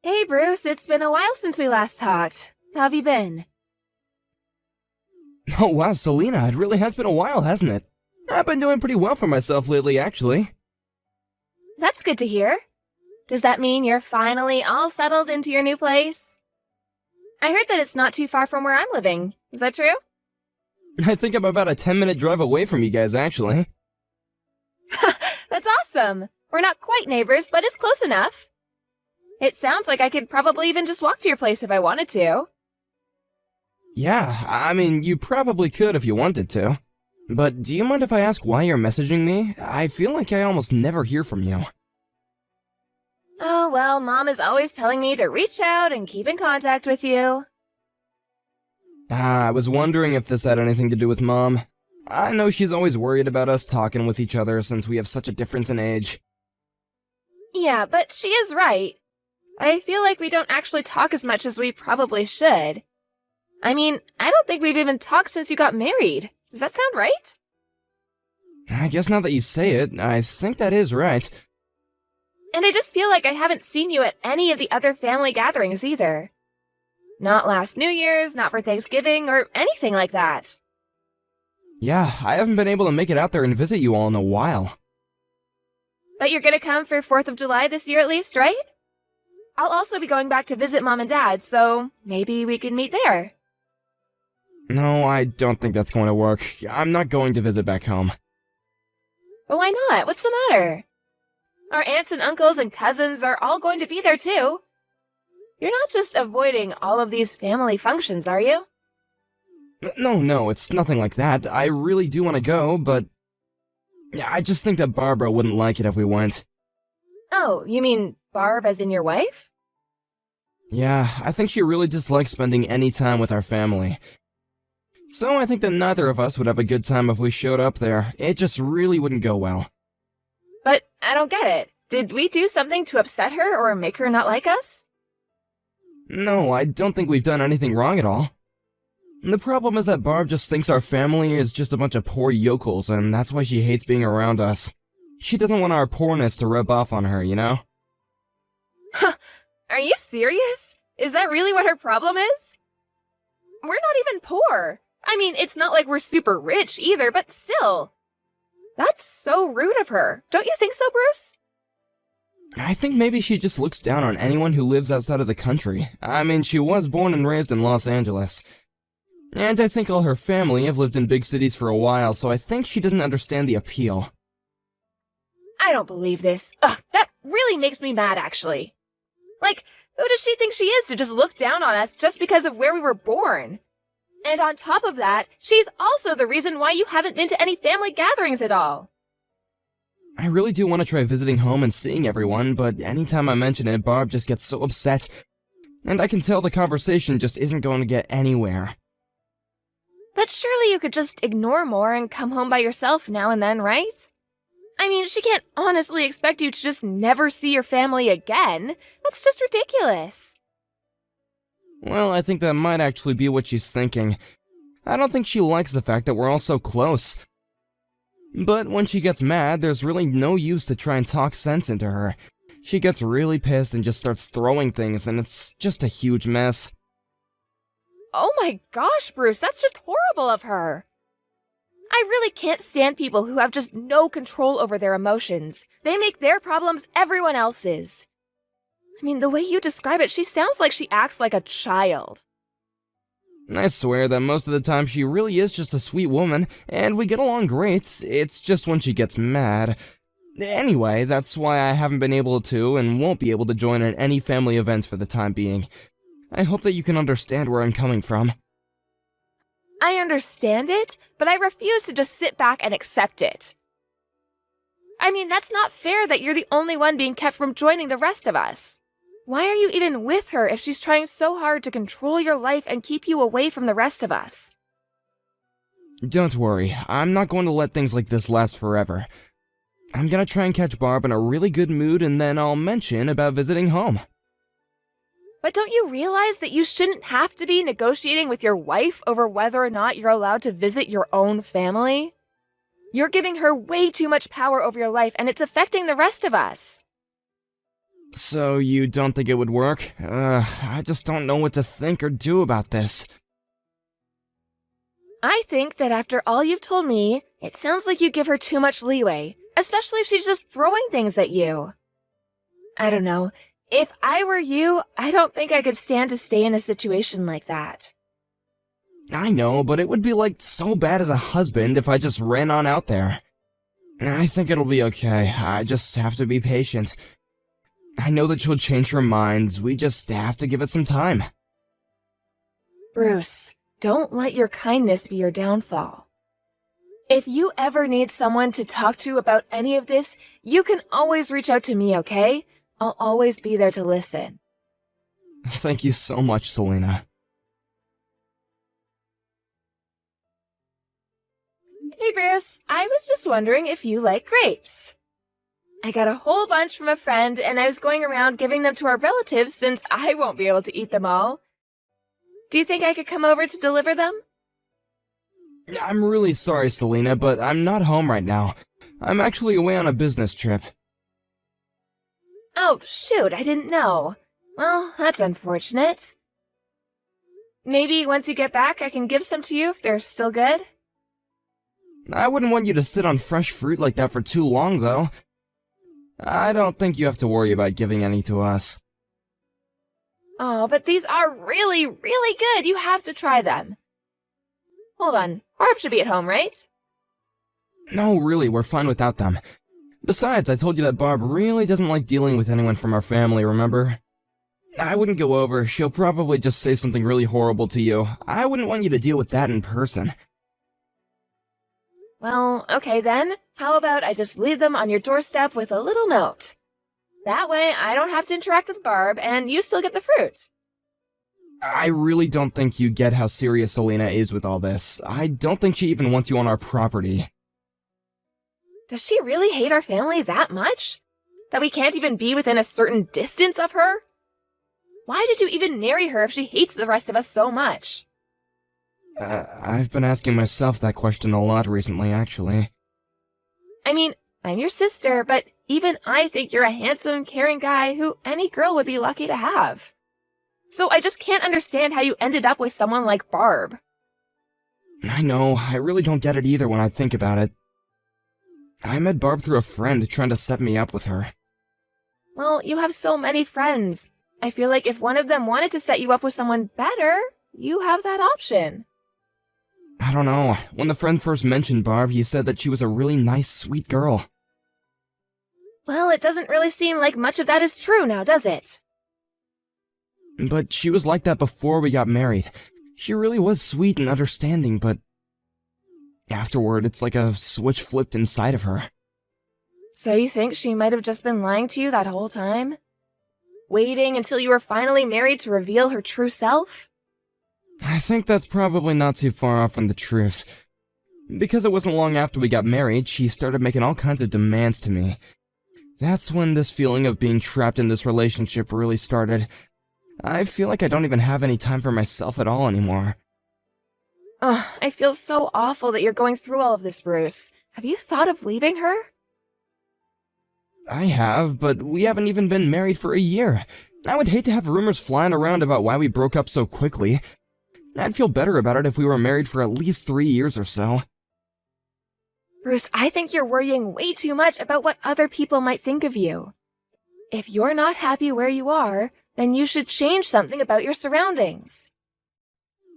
Hey Bruce, it's been a while since we last talked. How have you been? Oh wow, Selena, it really has been a while, hasn't it? I've been doing pretty well for myself lately, actually. That's good to hear. Does that mean you're finally all settled into your new place? I heard that it's not too far from where I'm living. Is that true? I think I'm about a 10-minute drive away from you guys, actually. That's awesome! We're not quite neighbors, but it's close enough. It sounds like I could probably even just walk to your place if I wanted to. Yeah, I mean, you probably could if you wanted to. But do you mind if I ask why you're messaging me? I feel like I almost never hear from you. Oh, well, Mom is always telling me to reach out and keep in contact with you. I was wondering if this had anything to do with Mom. I know she's always worried about us talking with each other since we have such a difference in age. Yeah, but she is right. I feel like we don't actually talk as much as we probably should. I mean, I don't think we've even talked since you got married. Does that sound right? I guess now that you say it, I think that is right. And I just feel like I haven't seen you at any of the other family gatherings either. Not last New Year's, not for Thanksgiving, or anything like that. Yeah, I haven't been able to make it out there and visit you all in a while. But you're gonna come for 4th of July this year at least, right? I'll also be going back to visit Mom and Dad, so maybe we can meet there. No, I don't think that's going to work. I'm not going to visit back home. But why not? What's the matter? Our aunts and uncles and cousins are all going to be there too. You're not just avoiding all of these family functions, are you? No, it's nothing like that. I really do want to go, but I just think that Barbara wouldn't like it if we went. Oh, you mean Barb as in your wife? Yeah, I think she really dislikes spending any time with our family. So I think that neither of us would have a good time if we showed up there. It just really wouldn't go well. But I don't get it. Did we do something to upset her or make her not like us? No, I don't think we've done anything wrong at all. The problem is that Barb just thinks our family is just a bunch of poor yokels, and that's why she hates being around us. She doesn't want our poorness to rub off on her, you know? Are you serious? Is that really what her problem is? We're not even poor. I mean, it's not like we're super rich either, but still. That's so rude of her. Don't you think so, Bruce? I think maybe she just looks down on anyone who lives outside of the country. I mean, she was born and raised in Los Angeles. And I think all her family have lived in big cities for a while, so I think she doesn't understand the appeal. I don't believe this. Ugh, that really makes me mad, actually. Like, who does she think she is to just look down on us just because of where we were born? And on top of that, she's also the reason why you haven't been to any family gatherings at all. I really do want to try visiting home and seeing everyone, but anytime I mention it, Barb just gets so upset. And I can tell the conversation just isn't going to get anywhere. But surely you could just ignore more and come home by yourself now and then, right? I mean, she can't honestly expect you to just never see your family again. That's just ridiculous. Well, I think that might actually be what she's thinking. I don't think she likes the fact that we're all so close. But when she gets mad, there's really no use to try and talk sense into her. She gets really pissed and just starts throwing things, and it's just a huge mess. Oh my gosh, Bruce, that's just horrible of her. I really can't stand people who have just no control over their emotions. They make their problems everyone else's. I mean, the way you describe it, she sounds like she acts like a child. I swear that most of the time she really is just a sweet woman, and we get along great. It's just when she gets mad. Anyway, that's why I haven't been able to and won't be able to join in any family events for the time being. I hope that you can understand where I'm coming from. I understand it, but I refuse to just sit back and accept it. I mean, that's not fair that you're the only one being kept from joining the rest of us. Why are you even with her if she's trying so hard to control your life and keep you away from the rest of us? Don't worry, I'm not going to let things like this last forever. I'm gonna try and catch Barb in a really good mood, and then I'll mention about visiting home. But don't you realize that you shouldn't have to be negotiating with your wife over whether or not you're allowed to visit your own family? You're giving her way too much power over your life, and it's affecting the rest of us. So you don't think it would work? I just don't know what to think or do about this. I think that after all you've told me, it sounds like you give her too much leeway, especially if she's just throwing things at you. I don't know. If I were you, I don't think I could stand to stay in a situation like that. I know, but it would be like so bad as a husband if I just ran on out there. I think it'll be okay. I just have to be patient. I know that she'll change her mind. We just have to give it some time. Bruce, don't let your kindness be your downfall. If you ever need someone to talk to about any of this, you can always reach out to me, okay? I'll always be there to listen. Thank you so much, Selena. Hey Bruce, I was just wondering if you like grapes. I got a whole bunch from a friend and I was going around giving them to our relatives since I won't be able to eat them all. Do you think I could come over to deliver them? I'm really sorry, Selena, but I'm not home right now. I'm actually away on a business trip. Oh, shoot, I didn't know. Well, that's unfortunate. Maybe once you get back, I can give some to you if they're still good? I wouldn't want you to sit on fresh fruit like that for too long, though. I don't think you have to worry about giving any to us. Oh, but these are really, really good. You have to try them. Hold on. Barb should be at home, right? No, really, we're fine without them. Besides, I told you that Barb really doesn't like dealing with anyone from our family, remember? I wouldn't go over. She'll probably just say something really horrible to you. I wouldn't want you to deal with that in person. Well, okay then. How about I just leave them on your doorstep with a little note? That way, I don't have to interact with Barb, and you still get the fruit. I really don't think you get how serious Selena is with all this. I don't think she even wants you on our property. Does she really hate our family that much? That we can't even be within a certain distance of her? Why did you even marry her if she hates the rest of us so much? I've been asking myself that question a lot recently, actually. I mean, I'm your sister, but even I think you're a handsome, caring guy who any girl would be lucky to have. So I just can't understand how you ended up with someone like Barb. I know, I really don't get it either when I think about it. I met Barb through a friend trying to set me up with her. Well, you have so many friends. I feel like if one of them wanted to set you up with someone better, you have that option. I don't know. When the friend first mentioned Barb, he said that she was a really nice, sweet girl. Well, it doesn't really seem like much of that is true now, does it? But she was like that before we got married. She really was sweet and understanding, but afterward, it's like a switch flipped inside of her. So you think she might have just been lying to you that whole time? Waiting until you were finally married to reveal her true self? I think that's probably not too far off from the truth. Because it wasn't long after we got married, she started making all kinds of demands to me. That's when this feeling of being trapped in this relationship really started. I feel like I don't even have any time for myself at all anymore. Ugh, I feel so awful that you're going through all of this, Bruce. Have you thought of leaving her? I have, but we haven't even been married for a year. I would hate to have rumors flying around about why we broke up so quickly. I'd feel better about it if we were married for at least 3 years or so. Bruce, I think you're worrying way too much about what other people might think of you. If you're not happy where you are, then you should change something about your surroundings.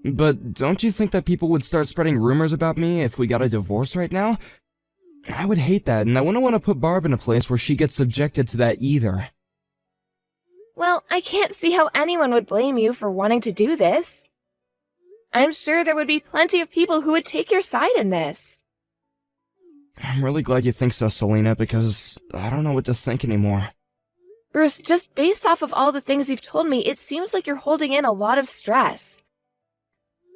But don't you think that people would start spreading rumors about me if we got a divorce right now? I would hate that, and I wouldn't want to put Barb in a place where she gets subjected to that either. Well, I can't see how anyone would blame you for wanting to do this. I'm sure there would be plenty of people who would take your side in this. I'm really glad you think so, Selena, because I don't know what to think anymore. Bruce, just based off of all the things you've told me, it seems like you're holding in a lot of stress.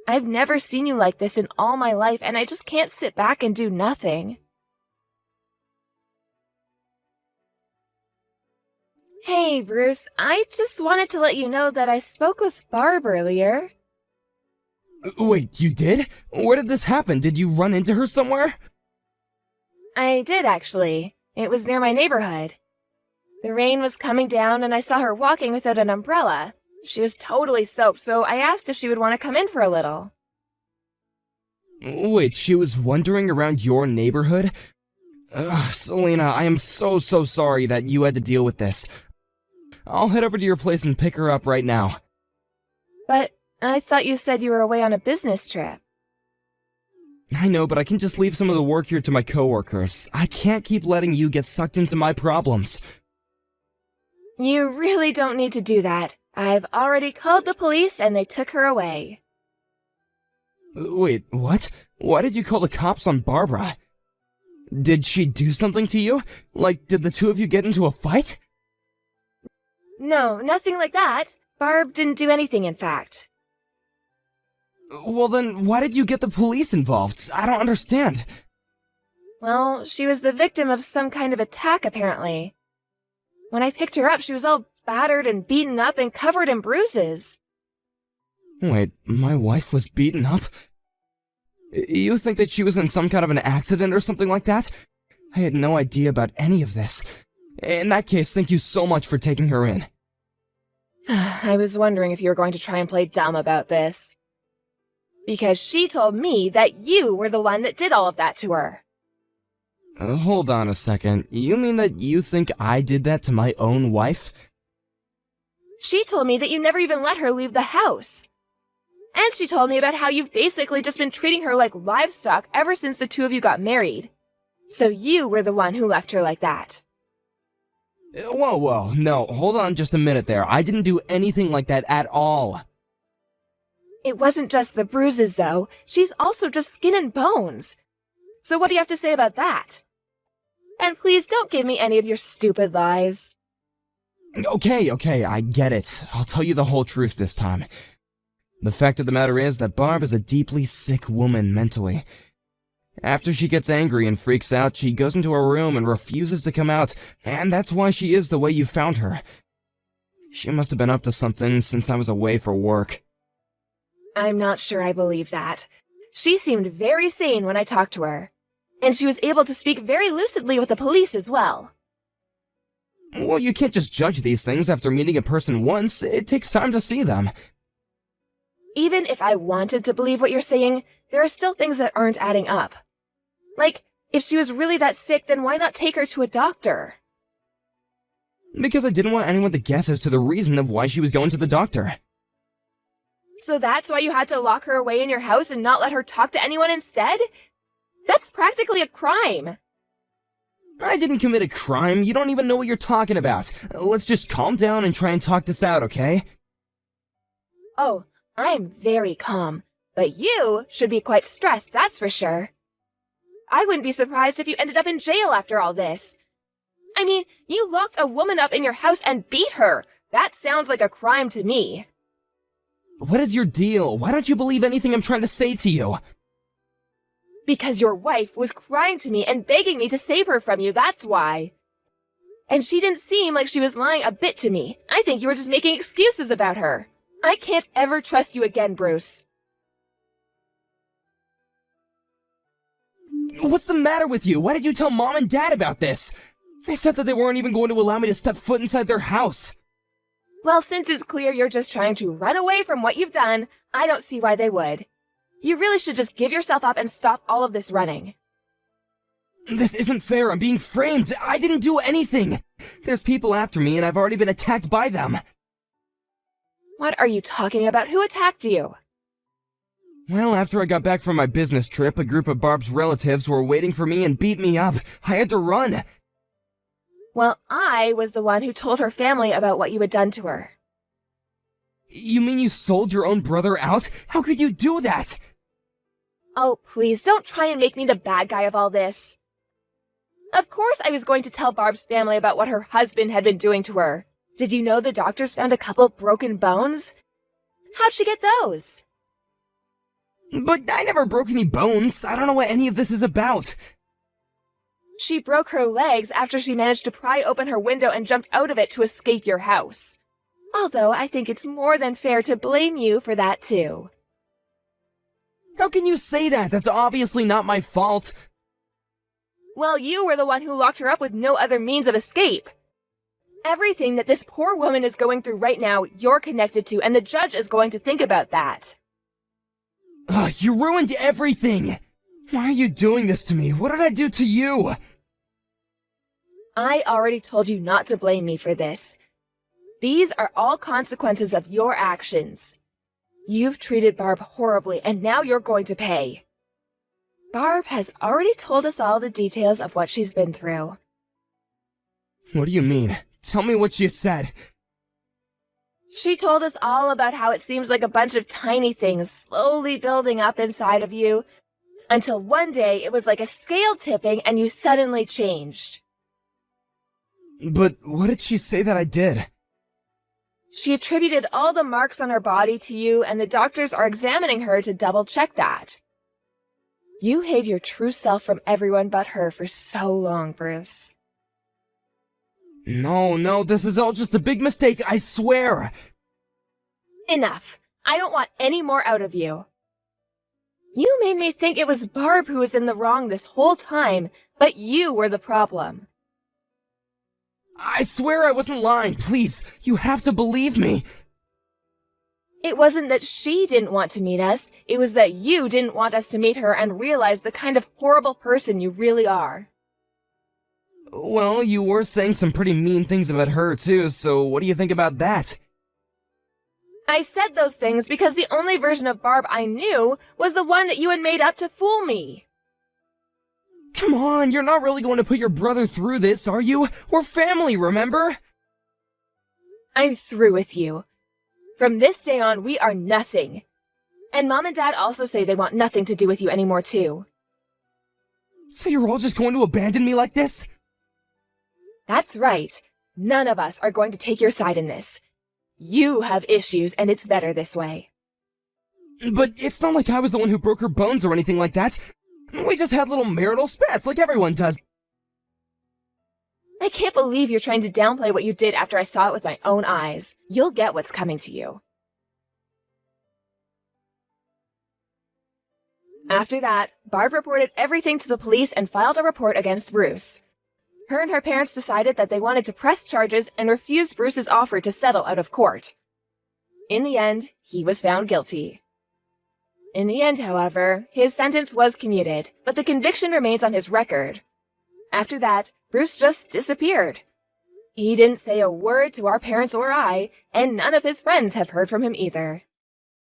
I've never seen you like this in all my life, and I just can't sit back and do nothing. Hey, Bruce, I just wanted to let you know that I spoke with Barb earlier. Wait, you did? Where did this happen? Did you run into her somewhere? I did, actually. It was near my neighborhood. The rain was coming down and I saw her walking without an umbrella. She was totally soaked, so I asked if she would want to come in for a little. Wait, she was wandering around your neighborhood? Ugh, Selena, I am so sorry that you had to deal with this. I'll head over to your place and pick her up right now. But I thought you said you were away on a business trip. I know, but I can just leave some of the work here to my coworkers. I can't keep letting you get sucked into my problems. You really don't need to do that. I've already called the police and they took her away. Wait, what? Why did you call the cops on Barbara? Did she do something to you? Like, did the two of you get into a fight? No, nothing like that. Barb didn't do anything, in fact. Well then, why did you get the police involved? I don't understand. Well, she was the victim of some kind of attack, apparently. When I picked her up, she was all battered and beaten up and covered in bruises. Wait, my wife was beaten up? You think that she was in some kind of an accident or something like that? I had no idea about any of this. In that case, thank you so much for taking her in. I was wondering if you were going to try and play dumb about this. Because she told me that you were the one that did all of that to her. Hold on a second. You mean that you think I did that to my own wife? She told me that you never even let her leave the house. And she told me about how you've basically just been treating her like livestock ever since the two of you got married. So you were the one who left her like that. Whoa, no, hold on just a minute there. I didn't do anything like that at all. It wasn't just the bruises, though. She's also just skin and bones. So what do you have to say about that? And please don't give me any of your stupid lies. Okay, I get it. I'll tell you the whole truth this time. The fact of the matter is that Barb is a deeply sick woman mentally. After she gets angry and freaks out, she goes into her room and refuses to come out, and that's why she is the way you found her. She must have been up to something since I was away for work. I'm not sure I believe that. She seemed very sane when I talked to her. And she was able to speak very lucidly with the police as well. Well, you can't just judge these things after meeting a person once. It takes time to see them. Even if I wanted to believe what you're saying, there are still things that aren't adding up. Like, if she was really that sick, then why not take her to a doctor? Because I didn't want anyone to guess as to the reason of why she was going to the doctor. So that's why you had to lock her away in your house and not let her talk to anyone instead? That's practically a crime. I didn't commit a crime. You don't even know what you're talking about. Let's just calm down and try and talk this out, okay? Oh, I'm very calm. But you should be quite stressed, that's for sure. I wouldn't be surprised if you ended up in jail after all this. I mean, you locked a woman up in your house and beat her. That sounds like a crime to me. What is your deal? Why don't you believe anything I'm trying to say to you? Because your wife was crying to me and begging me to save her from you, that's why. And she didn't seem like she was lying a bit to me. I think you were just making excuses about her. I can't ever trust you again, Bruce. What's the matter with you? Why did you tell Mom and Dad about this? They said that they weren't even going to allow me to step foot inside their house. Well, since it's clear you're just trying to run away from what you've done, I don't see why they would. You really should just give yourself up and stop all of this running. This isn't fair. I'm being framed. I didn't do anything. There's people after me and I've already been attacked by them. What are you talking about? Who attacked you? Well, after I got back from my business trip, a group of Barb's relatives were waiting for me and beat me up. I had to run. Well, I was the one who told her family about what you had done to her. You mean you sold your own brother out? How could you do that? Oh, please, don't try and make me the bad guy of all this. Of course I was going to tell Barb's family about what her husband had been doing to her. Did you know the doctors found a couple broken bones? How'd she get those? But I never broke any bones. I don't know what any of this is about. She broke her legs after she managed to pry open her window and jumped out of it to escape your house. Although I think it's more than fair to blame you for that too. How can you say that? That's obviously not my fault. Well, you were the one who locked her up with no other means of escape. Everything that this poor woman is going through right now, you're connected to, and the judge is going to think about that. Ugh, you ruined everything! Why are you doing this to me? What did I do to you? I already told you not to blame me for this. These are all consequences of your actions. You've treated Barb horribly, and now you're going to pay. Barb has already told us all the details of what she's been through. What do you mean? Tell me what she said. She told us all about how it seems like a bunch of tiny things slowly building up inside of you, until one day it was like a scale tipping and you suddenly changed. But what did she say that I did? She attributed all the marks on her body to you, and the doctors are examining her to double-check that. You hid your true self from everyone but her for so long, Bruce. No, this is all just a big mistake, I swear! Enough. I don't want any more out of you. You made me think it was Barb who was in the wrong this whole time, but you were the problem. I swear I wasn't lying, please! You have to believe me! It wasn't that she didn't want to meet us, it was that you didn't want us to meet her and realize the kind of horrible person you really are. Well, you were saying some pretty mean things about her too, so what do you think about that? I said those things because the only version of Barb I knew was the one that you had made up to fool me. Come on, you're not really going to put your brother through this, are you? We're family, remember? I'm through with you. From this day on, we are nothing. And Mom and Dad also say they want nothing to do with you anymore, too. So you're all just going to abandon me like this? That's right. None of us are going to take your side in this. You have issues, and it's better this way. But it's not like I was the one who broke her bones or anything like that. We just had little marital spats like everyone does. I can't believe you're trying to downplay what you did after I saw it with my own eyes. You'll get what's coming to you. After that, Barb reported everything to the police and filed a report against Bruce. Her and her parents decided that they wanted to press charges and refused Bruce's offer to settle out of court. In the end, he was found guilty. In the end, however, his sentence was commuted, but the conviction remains on his record. After that, Bruce just disappeared. He didn't say a word to our parents or I, and none of his friends have heard from him either.